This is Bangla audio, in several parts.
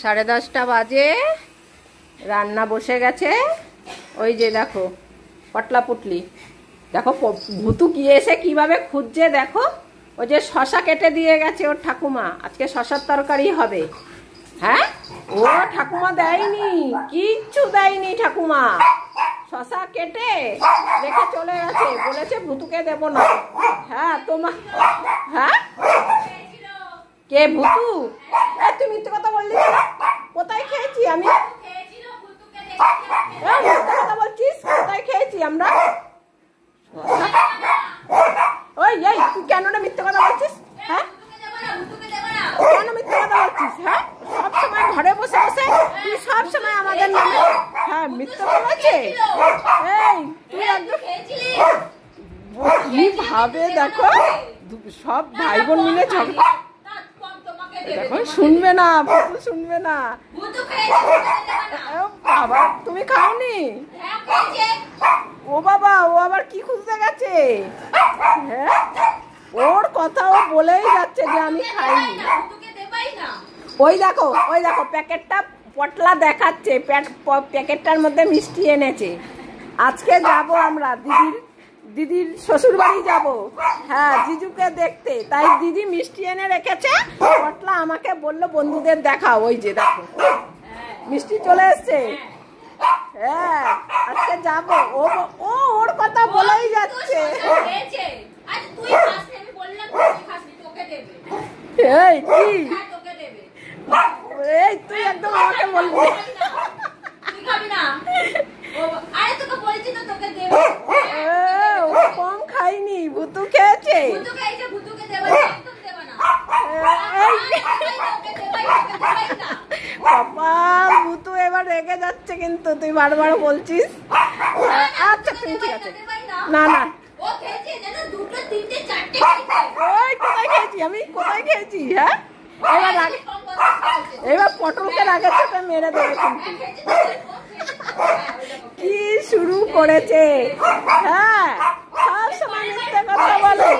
10:30 বাজে, রান্না বসে গেছে। ওই যে দেখো পটলা পুটলি, দেখো ভুতু গিয়ে এসে কিভাবে খুঁজছে দেখো। ওই যে শশা কেটে দিয়ে গেছে ওর ঠাকুমা, আজকে শশার তরকারি হবে। হ্যাঁ, ও ঠাকুমা দেয়নি, কিচ্ছু দেয়নি ঠাকুমা, শশা কেটে রেখে চলে গেছে, বলেছে ভুতুকে দেব না। হ্যাঁ তোমার, হ্যাঁ কে ভুতু? তুই মিথ্যে কথা বললি কেন? কোথায় খেয়েছি আমি? মিথ্যে কথা বলছিস? কোথায় খেয়েছি আমরা? ওই এই তুই কেন না মিথ্যে কথা বলছিস? হ্যাঁ কেন মিথ্যে কথা বলছিস? হ্যাঁ সব সময় ঘরে বসে বসে তুই সব সময় আমাদের নামে হ্যাঁ মিথ্যে বলছে। এই তুই একদম কি ভাবে দেখো, সব ভাই বোন মিলে ঝগড়া। দেখো শুনবে না, ভুতু শুনবে না। বাবা তুমি খাওনি? ও বাবা, ও আবার কি খুঁজতে গেছে? হ্যাঁ ওর কথা ও বলেই যাচ্ছে যে আমি খাইনি। ওই দেখো প্যাকেটটা পটলা দেখাচ্ছে, প্যাকেটটার মধ্যে মিষ্টি এনেছে। আজকে যাব আমরা দিদির শ্বশুর বাড়ি যাবো, হ্যাঁ জিজুকে দেখতে, তাই দিদি মিষ্টি এনে রেখেছে। পটলা আমাকে বললো বন্ধুদের দেখাও, ওই যে দেখো মিষ্টি চলে এসছে। হ্যাঁ আজকে যাবো, ও ওর কথা বলেই যাচ্ছে। এই কি এই তুই একদম আমাকে বলবি কম খাইনি, ভুতু খেয়েছে। কপাল, ভুতু এবার রেগে যাচ্ছে কিন্তু তুই বারবার বলছিস। আচ্ছা ঠিক আছে, না না ওই কোথায় খেয়েছি আমি, কোথায় খেয়েছি? হ্যাঁ এবার পটলকে রাগের সাথে মেরে দেবে কিন্তু। কি শুরু করেছে? হ্যাঁ সব সময় মিথ্যে কথা বলে।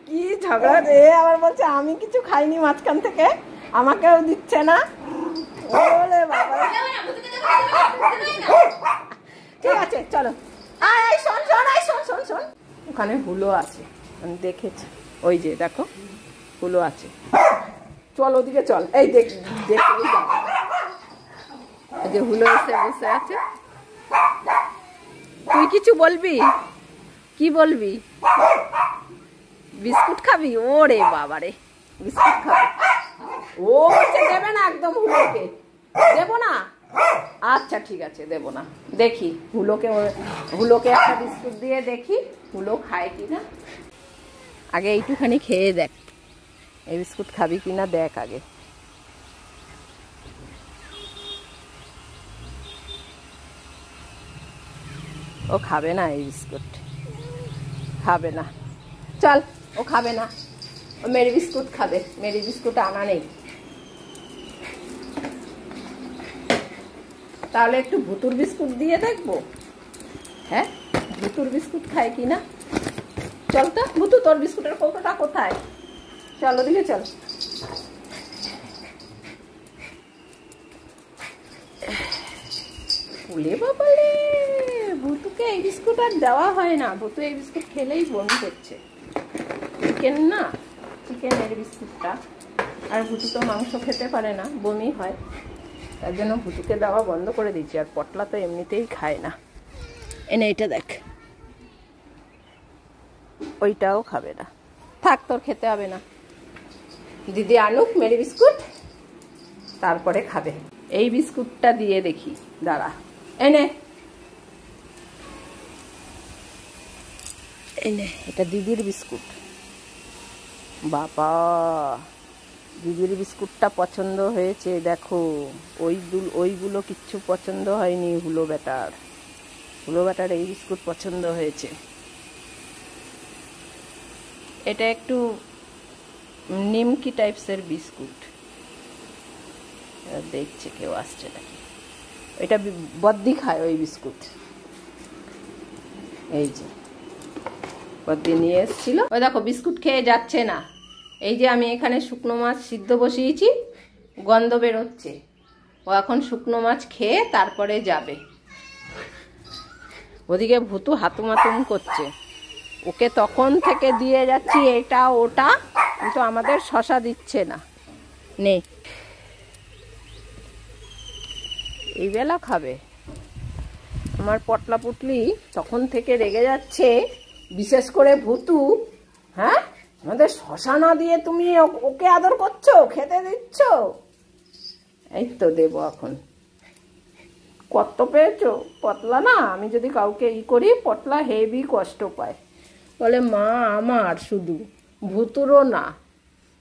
কি ঝগড়া রে, আবার বলছে আমি কিছু খাইনি মাঝখান থেকে, আমাকেও দিচ্ছে না। বলে বাবা ঠিক আছে চলো, শোন শোন শোন শোন শোন, ওখানে হুলো আছে আমি দেখেছি, ওই যে দেখো হুলো আছে, চল ওদিকে চল। এই দেখলেই এই যে হুলো এসে বসে আছে। তুই কিছু বলবি? কি বলবি? বিস্কুট খাবি? ওরে বাবারে বিস্কুট খাবি? ও বলছে দেবে না একদম, হুলোকে দেবো না। আচ্ছা ঠিক আছে দেবো না, দেখি হুলোকে একটা বিস্কুট দিয়ে দেখি হুলো খায় কিনা। আগে এইটুখানি খেয়ে দেখ, এই বিস্কুট খাবি কিনা দেখ আগে। ও খাবে না এই বিস্কুট, খাবে না, চল ও খাবে না, ও মেরি বিস্কুট খাবে। মেরি বিস্কুট আনা নেই, তাহলে একটু ভুতুর বিস্কুট দিয়ে দেখবো। হ্যাঁ ভুতুর বিস্কুট খায় কিনা। চল তো ভুতু, তোর বিস্কুটের কৌটোটা কোথায়? চল ওদিকে চল। বলে বাবালে, ভুতুকে এই বিস্কুট আর দেওয়া হয় না, ভুতু এই বিস্কুট খেলেই বমি করছে। চিকেন না, চিকেনের বিস্কুটটা, আর ভুতু তো মাংস খেতে পারে না, বমি হয়, তার জন্য ভুতুকে দেওয়া বন্ধ করে দিচ্ছি। আর পটলা তো এমনিতেই খায় না। এনে এটা দেখ, ওইটাও খাবে না, থাক তোর খেতে হবে না, দিদি আনুক মেরি বিস্কুট তারপরে খাবে। এই বিস্কুটটা দিয়ে দেখি, দাঁড়া এনে এনে, এটা দিদির বিস্কুট। বাবা দিদির বিস্কুটটা পছন্দ হয়েছে দেখো, ওইগুলো কিচ্ছু পছন্দ হয়নি। হুলো ব্যাটার এই বিস্কুট পছন্দ হয়েছে। এটা একটু নিমকি টাইপসের বিস্কুট, দেখছে কেউ আসছে নাকি। এটা বদ্দি খায় ওই বিস্কুট, এই যে বদ্দি নিয়ে এসেছিল। ওই দেখো বিস্কুট খেয়ে যাচ্ছে না, এই যে আমি এখানে শুকনো মাছ সিদ্ধ বসিয়েছি, গন্ধ বেরোচ্ছে। ও এখন শুকনো মাছ খেয়ে তারপরে যাবে। ওদিকে ভুতু হাতুমাতুম করছে, ওকে তখন থেকে দিয়ে যাচ্ছি এটা ওটা, কিন্তু আমাদের শশা দিচ্ছে না। নে, এই বেলা খাবে। আমার পটলা পুটলি তখন থেকে রেগে যাচ্ছে, বিশেষ করে ভুতু। হ্যাঁ, আমাদের শশা না দিয়ে তুমি ওকে আদর করছো, খেতে দিচ্ছ। এই তো দেবো এখন। কত পেয়েছো? পটলা না, আমি যদি কাউকে করি, পটলা হেভি কষ্ট পায়, বলে মা আমার শুধু, ভুতুরও না।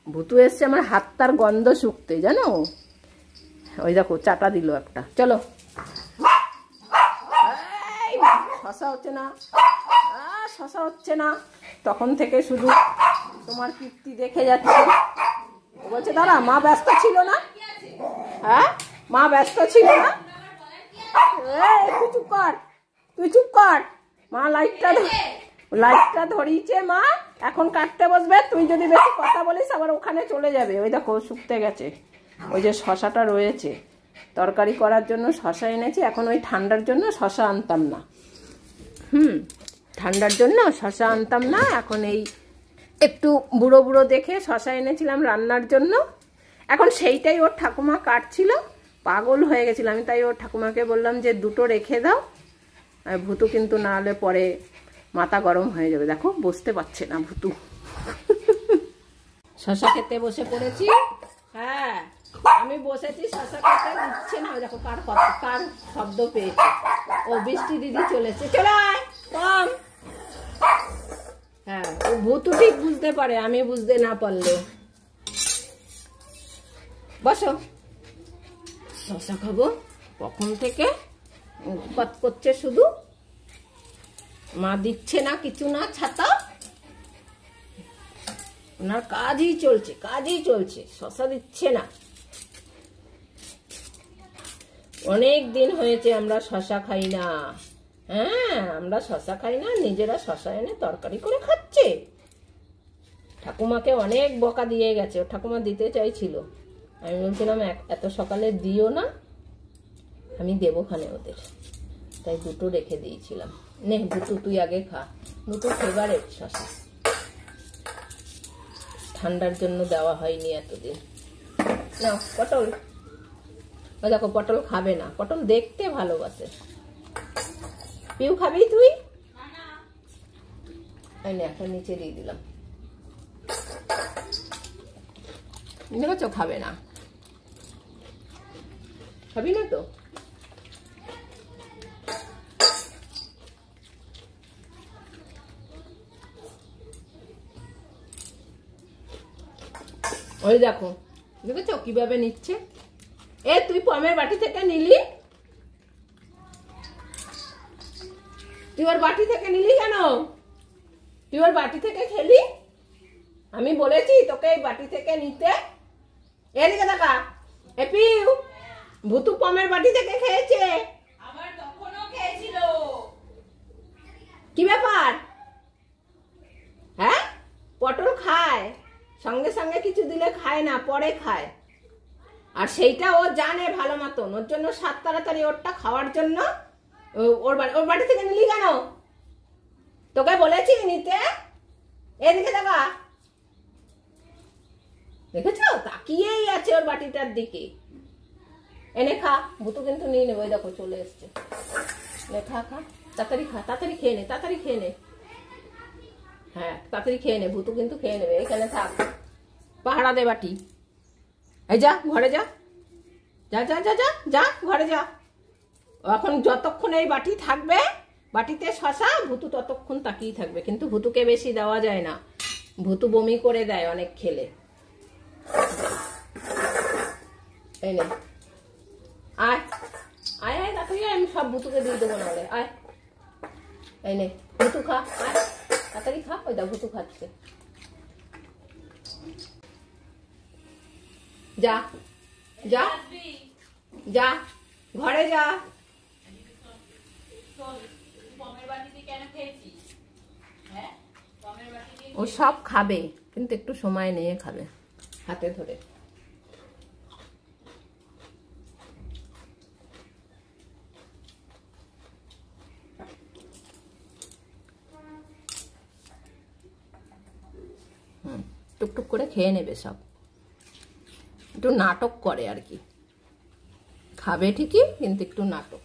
ভুতু এসছে আমার হাতটার গন্ধ শুকতে, জানো। ওই দেখো চাটা দিল একটা। চলো, শশা হচ্ছে না, শশা হচ্ছে না। তখন থেকে শুধু তোমার কীর্তি দেখে যাচ্ছে। বলছে দাঁড়া, মা ব্যস্ত ছিল না? হ্যাঁ, মা ব্যস্ত ছিল না? তুই চুপ কর, তুই চুপ কর। মা লাইটটা ধরিয়েছে, মা এখন কাটতে বসবে। তুই যদি বেশি কথা বলিস আবার ওখানে চলে যাবে। ওই দেখো শুকতে গেছে। ওই যে শশাটা রয়েছে, তরকারি করার জন্য শশা এনেছি। এখন ওই ঠান্ডার জন্য শশা আনতাম না। ঠান্ডার জন্য শশা আনতাম না। এখন এই একটু বুড়ো বুড়ো দেখে শশা এনেছিলাম রান্নার জন্য। এখন সেইটাই ওর ঠাকুমা কাটছিল, পাগল হয়ে গেছিল। আমি তাই ওর ঠাকুমাকে বললাম যে দুটো রেখে দাও। ভুতু কিন্তু না হলে পরে মাথা গরম হয়ে যাবে। দেখো বসতে পারছে না ভুতু। শশা খেতে বসে পড়েছি। হ্যাঁ, আমি বসেছি, শশা খেতে দিচ্ছে না। দেখো কার শব্দ পেয়েছে। ও বৃষ্টি দিদি চলেছে, চলে আয় কম। হ্যাঁ, ও ভুতু ঠিক বুঝতে পারে, আমি বুঝতে না পারলেও। বসো, শশা খাবো। কখন থেকে উৎপাত করছে শুধু, মা দিচ্ছে না কিছু না, ছাতা। ওনার কাজই চলছে, শশা দিচ্ছে না। অনেক দিন হয়েছে আমরা শশা খাই না। হ্যাঁ, আমরা শশা খাই না, নিজেরা শশা এনে তরকারি করে খাচ্ছে। ঠাকুমাকে অনেক বকা দিয়ে গেছে, ঠাকুমা দিতে চাইছিল। আমি বলছিলাম এত সকালে দিও না, আমি দেবো খানে ওদের, তাই দুটো রেখে দিয়েছিলাম। নে ভুতু, তুই আগে খা। ভুতুর ফেভারিট শশা, ঠান্ডার জন্য দেওয়া হয়নি এতদিন। না পটল, দেখো পটল খাবে না, পটল দেখতে ভালোবাসে। পিউ খাবি তুই? একটা নিচে দিয়ে দিলাম, দেখছো খাবে না। খাবি না তো? ওই দেখো, দেখেছো কিভাবে নিচ্ছে। তুই পমের বাটি থেকে নিলি? তুই ওর বাটি থেকে নিলি কেন? তুই ওর বাটি থেকে খেলি? আমি বলেছি তোকে এই বাটি থেকে নিতে। এদিকে দেখা, পিউ, ভুতু পমের বাটি থেকে খেয়েছে। আবার তখনও খেয়েছিল। কি ব্যাপার? হ্যাঁ, পটল খায়, সঙ্গে সঙ্গে কিছু দিলে খায় না, পরে খায়। আর সেইটা ও জানে ভালো মতন, ওর জন্য সাত তাড়াতাড়ি ওরটা খাওয়ার জন্য। ওর বাড়ি থেকে নিলি কেন? তোকে বলেছি নিতে। এদিকে দেখা, দেখেছো তাকিয়েই আছে ওর বাটিটার দিকে। এনে খা, ভুতু কিন্তু নিয়ে নেবো। দেখো চলে এসছে। খা খা, তাড়াতাড়ি খা, তাড়াতাড়ি খেয়ে নে, তাড়াতাড়ি খেয়ে নে। হ্যাঁ, তাড়াতাড়ি খেয়ে নে, ভুতু কিন্তু খেয়ে নেবে। এখানে থাক, পাহারা দে বাটি। এই যা ঘরে যা, যা যা যা যা যা ঘরে যা। এখন যতক্ষণ এই বাটি থাকবে, বাটিতে শশা, ভুতু ততক্ষণ তাকিয়ে থাকবে। কিন্তু ভুতুকে বেশি দেওয়া যায় না, ভুতু বমি করে দেয় অনেক খেলে। এই নে, আয় আয় আয়, তাড়াতাড়ি আমি সব ভুতুকে দিয়ে দেবো নাহলে। আয়, এই নে ভুতু খা, আয় তাড়াতাড়ি খা। ওই দা ভুতু খাচ্ছে। যা যা যা, ঘরে যা। ও সব খাবে, কিন্তু একটু সময় নিয়ে খাবে, হাতে ধরে। টুকটুক করে খেয়ে নেবে সব, একটু নাটক করে আর কি, খাবে ঠিকই কিন্তু একটু নাটক।